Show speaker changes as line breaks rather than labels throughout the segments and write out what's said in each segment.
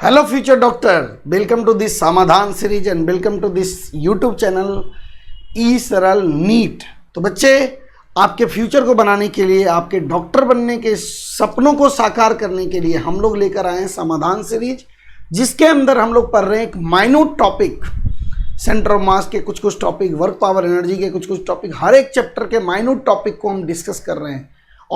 Hello future doctor, welcome to this Samadhan series and welcome to this YouTube channel E Saral NEET. तो बच्चे, आपके future को बनाने के लिए, आपके डॉक्टर बनने के सपनों को साकार करने के लिए हम लोग लेकर आए हैं समाधान सीरीज, जिसके अंदर हम लोग पढ़ रहे हैं एक minute topic, centre of mass के कुछ कुछ टॉपिक, वर्क पावर एनर्जी के कुछ कुछ टॉपिक, हर एक चैप्टर के माइन्यूट टॉपिक को हम डिस्कस कर रहे हैं।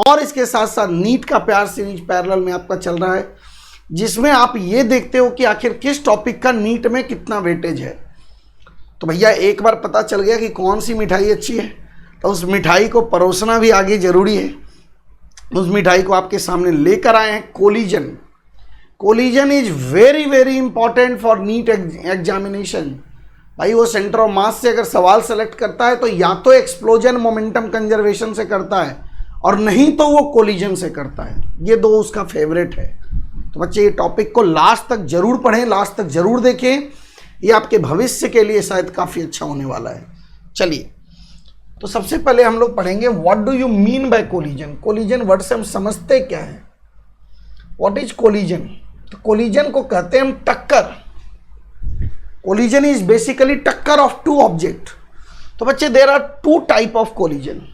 और इसके साथ साथ नीट का प्यार सीरीज पैरेलल में आपका चल रहा है, जिसमें आप ये देखते हो कि आखिर किस टॉपिक का नीट में कितना वेटेज है। तो भैया एक बार पता चल गया कि कौन सी मिठाई अच्छी है, तो उस मिठाई को परोसना भी आगे ज़रूरी है। उस मिठाई को आपके सामने लेकर आए हैं collision. Collision is very very important for NEET examination. भाई वो सेंटर ऑफ मास से अगर सवाल सेलेक्ट करता है तो या तो एक्सप्लोजन मोमेंटम कंजर्वेशन से करता है और नहीं तो वो कोलिजन से करता है। ये दो उसका फेवरेट है। तो बच्चे ये टॉपिक को लास्ट तक जरूर पढ़ें, लास्ट तक जरूर देखें, ये आपके भविष्य के लिए शायद काफ़ी अच्छा होने वाला है। चलिए, तो सबसे पहले हम लोग पढ़ेंगे what do you mean by collision. Collision word से हम समझते क्या है, व्हाट इज कोलिजन। तो कोलिजन को कहते हैं हम टक्कर। कोलिजन इज बेसिकली टक्कर ऑफ टू ऑब्जेक्ट। तो बच्चे there are two type of collision,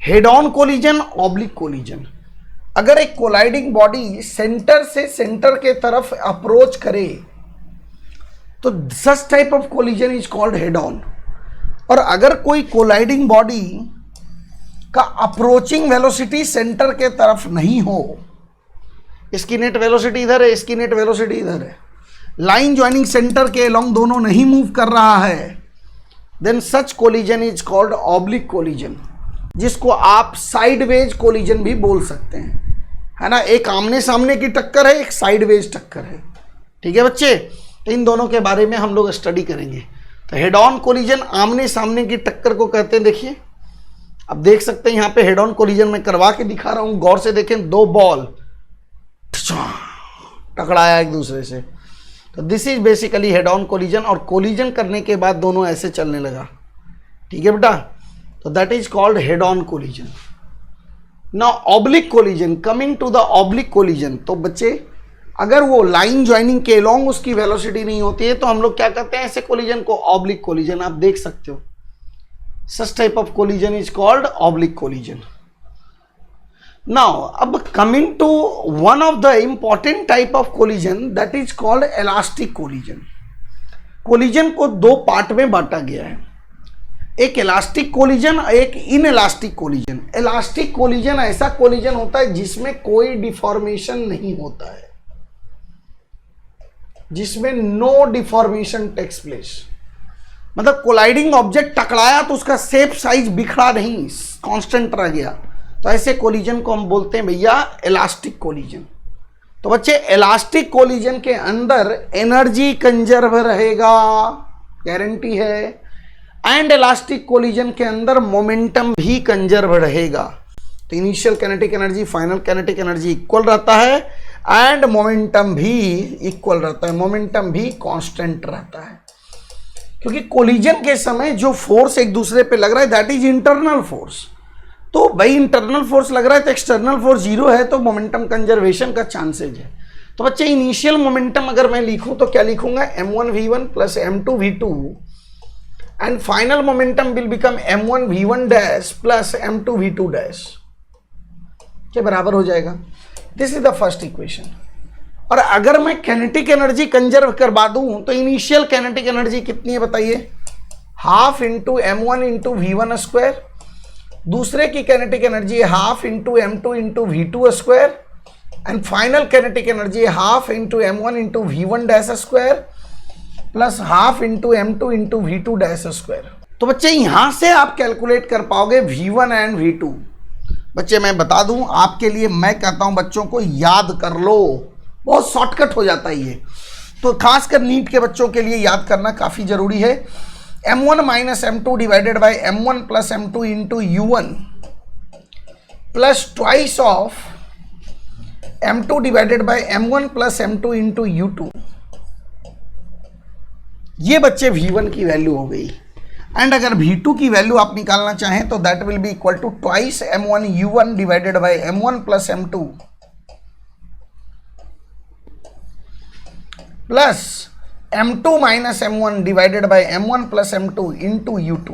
head on collision, oblique collision. अगर एक कोलाइडिंग बॉडी सेंटर से सेंटर के तरफ अप्रोच करे तो such type of collision is called head on. और अगर कोई कोलाइडिंग बॉडी का अप्रोचिंग वेलोसिटी सेंटर के तरफ नहीं हो, इसकी नेट वेलोसिटी इधर है, इसकी नेट वेलोसिटी इधर है, लाइन ज्वाइनिंग सेंटर के अलोंग दोनों नहीं मूव कर रहा है, then such collision is called oblique collision, जिसको आप साइडवेज कोलिजन भी बोल सकते हैं, है ना। एक आमने सामने की टक्कर है, एक साइडवेज टक्कर है। ठीक है बच्चे, तो इन दोनों के बारे में हम लोग स्टडी करेंगे। तो हेड ऑन कोलिजन आमने सामने की टक्कर को कहते हैं। देखिए, अब देख सकते हैं यहाँ पे हेड ऑन कोलिजन मैं करवा के दिखा रहा हूँ, गौर से देखें, दो बॉल टकराया एक दूसरे से, तो this is basically head on collision. और कोलिजन करने के बाद दोनों ऐसे चलने लगा। ठीक है बेटा, तो that is called head on collision. Now oblique collision, coming to the oblique collision. तो बच्चे, अगर वो लाइन ज्वाइनिंग के अलोंग उसकी वेलोसिटी नहीं होती है तो हम लोग क्या कहते हैं ऐसे कोलिजन को, ऑब्लिक कोलिजन। आप देख सकते हो, such type of collision is called oblique collision. Now अब coming to one of the important type of collision, that is called elastic collision. Collision को दो पार्ट में बांटा गया है, एक इलास्टिक कोलिजन, एक in elastic collision. Elastic collision ऐसा कोलिजन होता है जिसमें कोई डिफॉर्मेशन नहीं होता है, जिसमें नो डिफॉर्मेशन टेक्स प्लेस। मतलब कोलाइडिंग ऑब्जेक्ट टकराया तो उसका शेप साइज बिखरा नहीं, कांस्टेंट रह गया, तो ऐसे कोलिजन को हम बोलते हैं भैया इलास्टिक कोलिजन। तो बच्चे, इलास्टिक कोलिजन के अंदर एनर्जी कंजर्व रहेगा, गारंटी है, एंड इलास्टिक कोलिजन के अंदर मोमेंटम भी कंजर्व रहेगा। तो initial kinetic energy, final kinetic energy equal रहता है एंड मोमेंटम भी इक्वल रहता है, मोमेंटम भी कांस्टेंट रहता है। क्योंकि कोलिजन के समय जो फोर्स एक दूसरे पे लग रहा है दैट इज इंटरनल फोर्स। तो भाई इंटरनल फोर्स लग रहा है तो एक्सटर्नल फोर्स जीरो है, तो मोमेंटम कंजर्वेशन का चांसेज है। तो बच्चे, इनिशियल मोमेंटम अगर मैं लिखूं तो क्या लिखूंगा, m1v1 plus m2v2 and final momentum will become m1v1 dash plus m2v2 dash के बराबर हो जाएगा। This is the first equation. और अगर मैं काइनेटिक एनर्जी कंजर्व करवा दूं तो इनिशियल काइनेटिक एनर्जी कितनी है बताइए, half into m1 into v1 square, दूसरे की kinetic energy half into m2 into v2 square, and final kinetic energy half into m1 into v1 dash square plus half into m2 into v2 dash square. तो बच्चे, यहां से आप calculate कर पाओगे v1 and v2। बच्चे मैं बता दूं आपके लिए, मैं कहता हूं बच्चों को याद कर लो, बहुत शॉर्टकट हो जाता है ये। तो खासकर नीट के बच्चों के लिए याद करना काफ़ी ज़रूरी है। m1 minus m2 divided by m1 plus m2 into u1 plus twice of m2 divided by m1 plus m2 into u2। ये बच्चे v1 की वैल्यू हो गई। एंड अगर v2 की वैल्यू आप निकालना चाहें तो that will be equal to twice m1 u1 divided by m1 plus m2 plus m2 minus m1 divided by m1 plus m2 into u2।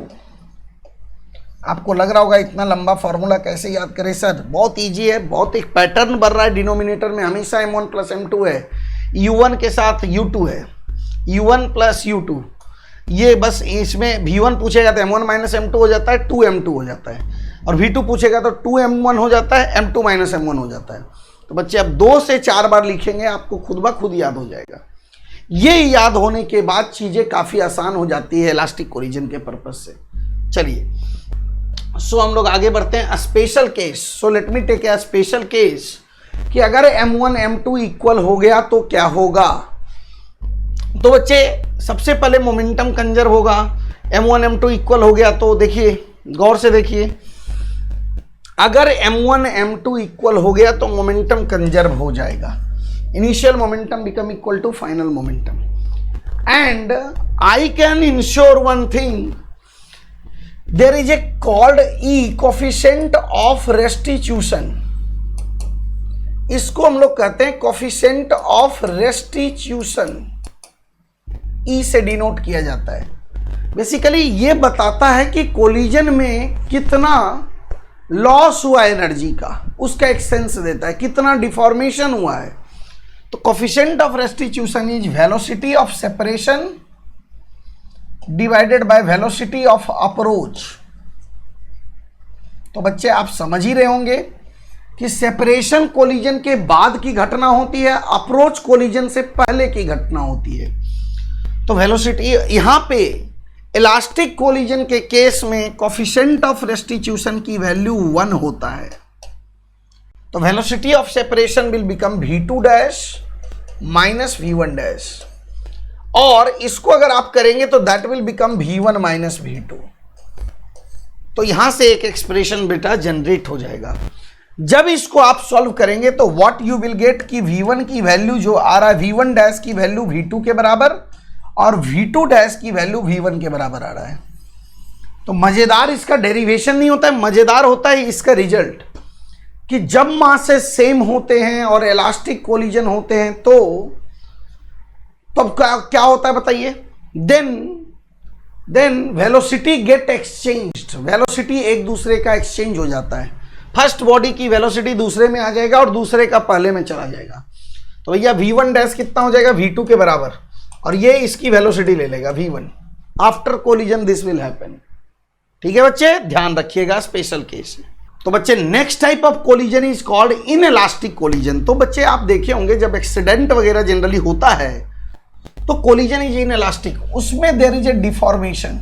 आपको लग रहा होगा इतना लंबा फॉर्मूला कैसे याद करें सर, बहुत इजी है, बहुत एक पैटर्न बन रहा है। डिनोमिनेटर में हमेशा m1 प्लस m2 है, u1 के साथ u2 है, u1 प्लस u2। ये बस इसमें v1 पूछेगा तो m1 माइनस m2 हो जाता है, 2m2 हो जाता है, और v2 पूछेगा तो 2m1 हो जाता है, m2 माइनस m1 हो जाता है। तो बच्चे अब 2 से 4 बार लिखेंगे, आपको खुद ब खुद याद हो जाएगा। ये याद होने के बाद चीज़ें काफ़ी आसान हो जाती है इलास्टिक कोलिजन के पर्पज से। चलिए हम लोग आगे बढ़ते हैं। Special case, so let me take a special case कि अगर m1 m2 इक्वल हो गया तो क्या होगा। तो बच्चे सबसे पहले मोमेंटम कंजर्व होगा। m1 m2 इक्वल हो गया तो देखिए, गौर से देखिए, अगर m1 m2 इक्वल हो गया तो मोमेंटम कंजर्व हो जाएगा। Initial momentum become equal to final momentum, and I can ensure one thing, there is a called E coefficient of restitution. इसको हम लोग कहते हैं कोफिशिएंट ऑफ रेस्टिट्यूशन, ई से डिनोट किया जाता है। बेसिकली ये बताता है कि कोलिजन में कितना लॉस हुआ एनर्जी का, उसका एक सेंस देता है, कितना डिफॉर्मेशन हुआ है। तो coefficient of restitution is velocity of separation divided by velocity of approach. तो बच्चे आप समझ ही रहे होंगे कि सेपरेशन कोलिजन के बाद की घटना होती है, अप्रोच कोलिजन से पहले की घटना होती है। तो वेलोसिटी यहां पे इलास्टिक कोलिजन के केस में कोफिशिएंट ऑफ रेस्टिट्यूशन की वैल्यू 1 होता है। तो velocity of separation will become v2 dash minus v1 dash, और इसको अगर आप करेंगे तो that will become v1 minus v2। तो यहां से एक एक्सप्रेशन बेटा जनरेट हो जाएगा। जब इसको आप सॉल्व करेंगे तो व्हाट यू विल गेट कि v1 की वैल्यू जो आ रहा है, v1 डैश की वैल्यू v2 के बराबर और v2 डैश की वैल्यू v1 के बराबर आ रहा है। तो मजेदार इसका डेरिवेशन नहीं होता है, मजेदार होता है इसका रिजल्ट, कि जब मासेस सेम होते हैं और इलास्टिक कोलिजन होते हैं तो तब क्या होता है बताइए। Then velocity get exchanged, velocity एक दूसरे का एक्सचेंज हो जाता है। फर्स्ट बॉडी की वेलोसिटी दूसरे में आ जाएगा और दूसरे का पहले में चला जाएगा। तो भैया v1 डैश कितना हो जाएगा, v2 के बराबर, और ये इसकी वेलोसिटी ले लेगा v1। After collision this will happen. ठीक है बच्चे, ध्यान रखिएगा, स्पेशल केस है। तो बच्चे next type of collision is called inelastic collision. तो बच्चे आप देखे होंगे जब एक्सीडेंट वगैरह जनरली होता है तो कोलिजन इज इनइलास्टिक, उसमें देयर इज ए डिफॉर्मेशन,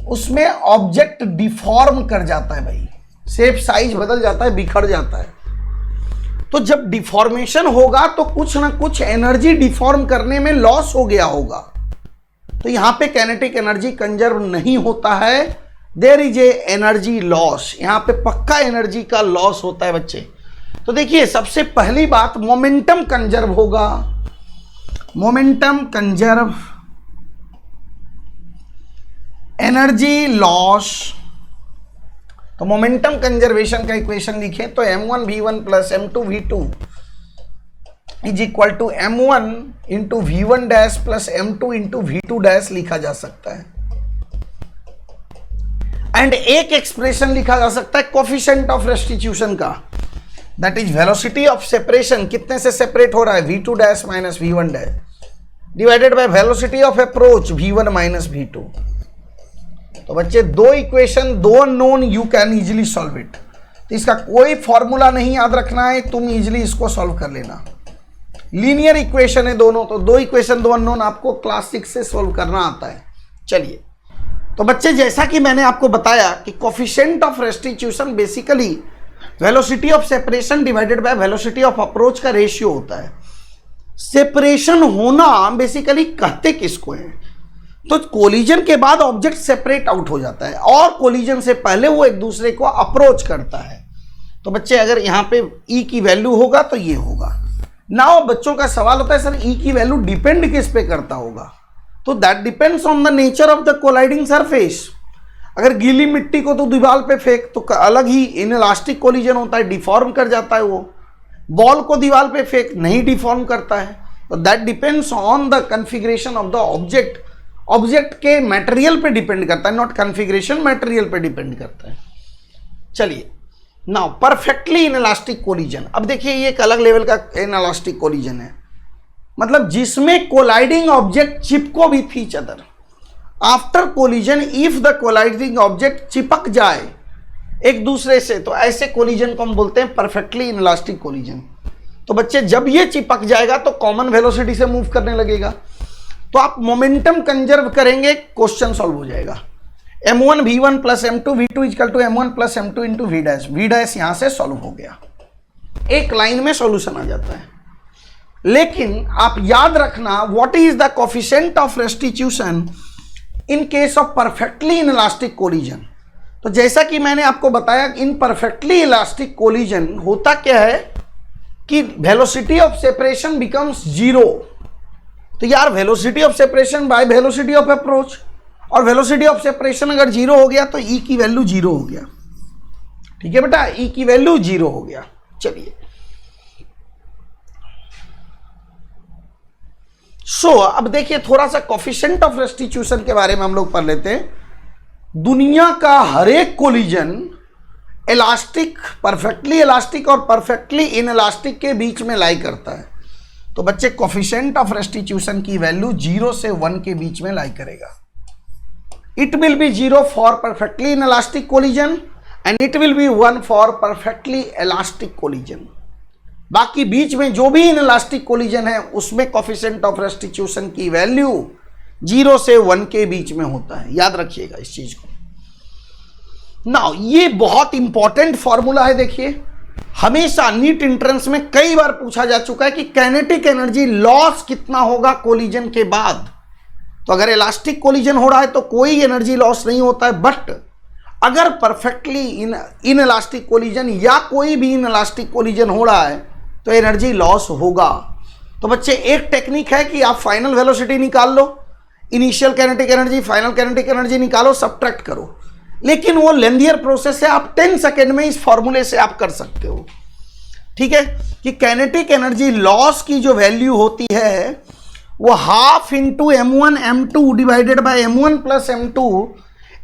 उसमें ऑब्जेक्ट डिफॉर्म कर जाता है भाई, शेप साइज बदल जाता है, बिखर जाता है। तो जब डिफॉर्मेशन होगा तो कुछ ना कुछ एनर्जी डिफॉर्म करने में लॉस हो गया होगा। तो यहां पे काइनेटिक एनर्जी कंजर्व नहीं होता है, there is a energy loss, यहां पे पक्का एनर्जी का लॉस होता है बच्चे। तो देखिए सबसे पहली बात मोमेंटम कंजर्व होगा, मोमेंटम कंजर्व, एनर्जी लॉस। तो मोमेंटम कंजर्वेशन का इक्वेशन लिखें तो m1 v1 plus m2 v2 is equal to m1 into v1 dash plus m2 into v2 dash लिखा जा सकता है। एंड एक एक्सप्रेशन लिखा जा सकता है कोफिशिएंट ऑफ रेस्टिट्यूशन का, that is velocity of separation, कितने से सेपरेट हो रहा है, v2 dash minus v1 dash divided by velocity of approach v1 minus v2। तो बच्चे दो इक्वेशन, दो unknown, you can easily solve it. तो इसका कोई फॉर्मूला नहीं याद रखना है, तुम इजिली इसको सॉल्व कर लेना। लीनियर इक्वेशन है दोनों, तो दो इक्वेशन दो अननोन आपको क्लास 6 से सॉल्व करना आता है। चलिए तो बच्चे जैसा कि मैंने आपको बताया कि coefficient of restitution basically velocity of separation divided by velocity of approach का रेशियो होता है। सेपरेशन होना बेसिकली कहते किसको है, तो कोलिजन के बाद ऑब्जेक्ट सेपरेट आउट हो जाता है और कोलिजन से पहले वो एक दूसरे को अप्रोच करता है। तो बच्चे अगर यहाँ पे ई की वैल्यू होगा तो ये होगा। नाउ बच्चों का सवाल होता है सर ई की वैल्यू डिपेंड किस पे करता होगा, तो that depends on the nature of the colliding surface. अगर गीली मिट्टी को तो दीवार पे फेंक तो अलग ही इनइलास्टिक कोलिजन होता है, डिफॉर्म कर जाता है। वो बॉल को दीवार पे फेंक नहीं डिफॉर्म करता है, तो that depends on the configuration of the object. Object के मटेरियल पे डिपेंड करता है, नॉट कॉन्फ़िगरेशन, मटेरियल पे डिपेंड करता है। चलिए नाउ परफेक्टली इनइलास्टिक कोलिजन। अब देखिए ये एक अलग लेवल का इनइलास्टिक कोलिजन है, मतलब जिसमें colliding object Chipko with each other after collision if the colliding object चिपक जाए एक दूसरे से, तो ऐसे कोलिजन को हम बोलते हैं परफेक्टली इनइलास्टिक कोलिजन। तो बच्चे जब ये चिपक जाएगा तो कॉमन वेलोसिटी से मूव करने लगेगा, तो आप मोमेंटम कंजर्व करेंगे, क्वेश्चन सॉल्व हो जाएगा। m1 v1 plus m2 v2 equal to m1 plus m2 into v dash, v dash यहां से सॉल्व हो गया, एक लाइन में सॉल्यूशन आ जाता है। लेकिन आप याद रखना what is the coefficient of restitution in case of perfectly inelastic collision. तो जैसा कि मैंने आपको बताया इन परफेक्टली इलास्टिक कोलिजन होता क्या है कि velocity of separation becomes zero. तो यार velocity of separation by velocity of approach, और वेलोसिटी ऑफ सेपरेशन अगर जीरो हो गया तो ई की वैल्यू जीरो हो गया। ठीक है बेटा, ई की वैल्यू जीरो हो गया। चलिए अब देखिए थोड़ा सा कोफिशिएंट ऑफ रेस्टिट्यूशन के बारे में हम लोग पढ़ लेते हैं। दुनिया का हर एक कोलिजन इलास्टिक, परफेक्टली इलास्टिक और परफेक्टली इनइलास्टिक के बीच में लाई करता है। तो बच्चे कोफिशिएंट ऑफ रेस्टिट्यूशन की वैल्यू 0 से 1 के बीच में लाई करेगा। It will be 0 for perfectly inelastic collision and it will be 1 for perfectly elastic collision. बाकी बीच में जो भी इनइलास्टिक कोलिजन है उसमें कोफिशिएंट ऑफ रेस्टिट्यूशन की वैल्यू 0 से 1 के बीच में होता है, याद रखिएगा इस चीज को। नाउ ये बहुत इंपॉर्टेंट फॉर्मूला है। देखिए हमेशा नीट एंट्रेंस में कई बार पूछा जा चुका है कि काइनेटिक एनर्जी लॉस कितना होगा कोलिजन के बाद। तो अगर इलास्टिक कोलिजन हो रहा है तो कोई एनर्जी लॉस नहीं होता है, बट अगर परफेक्टली इनइलास्टिक कोलिजन या कोई भी इनइलास्टिक कोलिजन हो रहा है तो एनर्जी लॉस होगा। तो बच्चे एक टेक्निक है कि आप फाइनल वेलोसिटी निकाल लो, initial kinetic energy, final kinetic energy निकालो, सब्ट्रैक्ट करो, लेकिन वो लेंथियर प्रोसेस है, आप 10 सेकेंड में इस फॉर्मूले से आप कर सकते हो। ठीक है कि काइनेटिक एनर्जी लॉस की जो वैल्यू होती है वो half into m1 m2 divided by m1 plus m2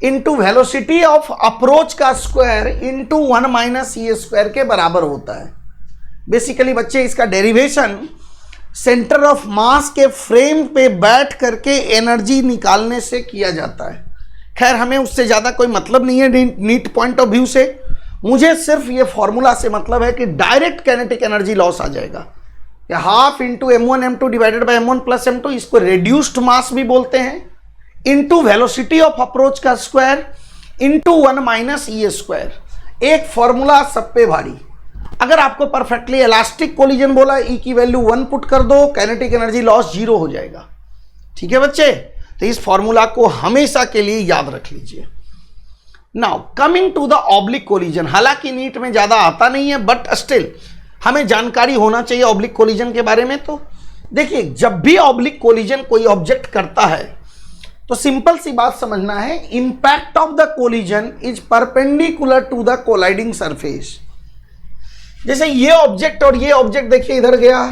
into velocity of approach का square into 1 minus E square के बराबर होता है। बेसिकली बच्चे इसका डेरिवेशन सेंटर ऑफ मास के फ्रेम पे बैठ करके एनर्जी निकालने से किया जाता है। खैर हमें उससे ज़्यादा कोई मतलब नहीं है नीट पॉइंट ऑफ व्यू से, मुझे सिर्फ ये फॉर्मूला से मतलब है कि डायरेक्ट काइनेटिक एनर्जी लॉस आ जाएगा। Half into m1 m2 divided by m1 plus m2, इसको रेड्यूस्ड मास भी बोलते हैं, इंटू वेलोसिटी ऑफ अप्रोच का square into 1 minus E square. एक फॉर्मूला सब पे भारी। अगर आपको परफेक्टली इलास्टिक कोलिजन बोला, ई की वैल्यू 1 पुट कर दो, काइनेटिक एनर्जी लॉस 0 हो जाएगा। ठीक है बच्चे, तो इस फॉर्मूला को हमेशा के लिए याद रख लीजिए। Now coming to the oblique collision, हालांकि नीट में ज्यादा आता नहीं है बट स्टिल हमें जानकारी होना चाहिए ऑब्लिक कोलिजन के बारे में। तो देखिए जब भी ऑब्लिक कोलिजन कोई ऑब्जेक्ट करता है तो सिंपल सी बात समझना है, impact of the collision is perpendicular to the colliding surface. जैसे ये ऑब्जेक्ट और ये ऑब्जेक्ट देखिए इधर गया,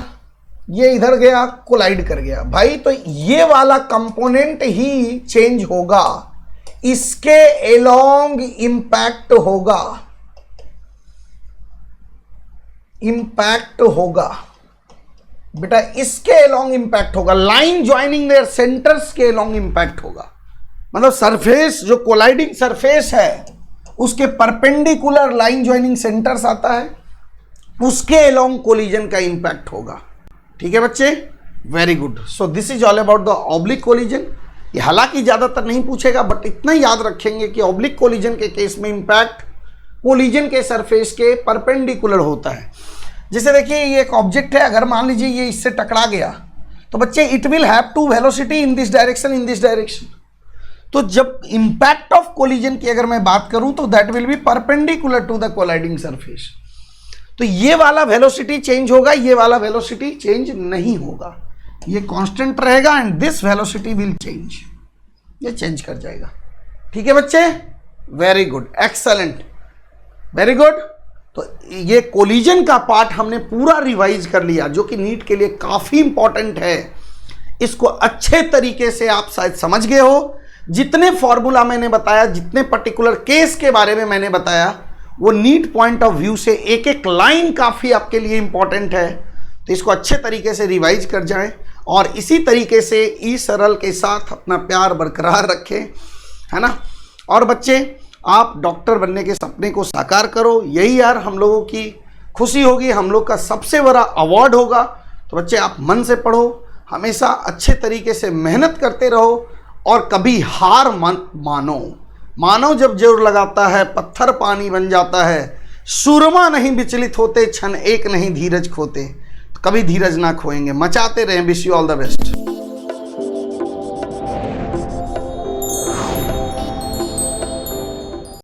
ये इधर गया, कोलाइड कर गया भाई, तो ये वाला कंपोनेंट ही चेंज होगा, इसके एलोंग इंपैक्ट होगा, इंपैक्ट होगा बेटा, इसके एलोंग इंपैक्ट होगा, लाइन ज्वाइनिंग देयर सेंटर्स के एलोंग इंपैक्ट होगा। मतलब सरफेस जो कोलाइडिंग सरफेस है उसके परपेंडिकुलर लाइन ज्वाइनिंग सेंटर्स आता है, उसके एलोंग कोलिजन का इंपैक्ट होगा। ठीक है बच्चे, very good. So this is all about the oblique collision. ये हालांकि ज़्यादातर नहीं पूछेगा बट इतना याद रखेंगे कि ऑब्लिक कोलिजन के केस में इंपैक्ट कोलिजन के सरफेस के परपेंडिकुलर होता है। जैसे देखिए ये एक ऑब्जेक्ट है, अगर मान लीजिए ये इससे टकरा गया तो बच्चे it will have two velocity in this direction, in this direction. तो जब इंपैक्ट ऑफ कोलिजन की अगर मैं बात करूं तो that will be perpendicular to the colliding surface. तो ये वाला वेलोसिटी चेंज होगा, ये वाला वेलोसिटी चेंज नहीं होगा, ये कांस्टेंट रहेगा and this velocity will change, ये चेंज कर जाएगा। ठीक है बच्चे, very good, excellent, very good. तो ये कोलिजन का पार्ट हमने पूरा रिवाइज कर लिया, जो कि नीट के लिए काफ़ी इंपॉर्टेंट है। इसको अच्छे तरीके से आप शायद समझ गए हो। जितने फॉर्मूला मैंने बताया, जितने पर्टिकुलर केस के बारे में मैंने बताया, वो नीट पॉइंट ऑफ व्यू से एक एक लाइन काफ़ी आपके लिए इंपॉर्टेंट है। तो इसको अच्छे तरीके से रिवाइज कर जाएं और इसी तरीके से ई सरल के साथ अपना प्यार बरकरार रखें, है ना। और बच्चे, आप डॉक्टर बनने के सपने को साकार करो, यही यार हम लोगों की खुशी होगी, हम लोग का सबसे बड़ा अवार्ड होगा। तो बच्चे, आप मन से पढ़ो, हमेशा अच्छे तरीके से मेहनत करते रहो और कभी हार मत मानो। मानो जब जोर लगाता है पत्थर पानी बन जाता है, सुरमा नहीं विचलित होते, क्षण एक नहीं धीरज खोते। तो कभी धीरज ना खोएंगे, मचाते रहें। Wish you all the best.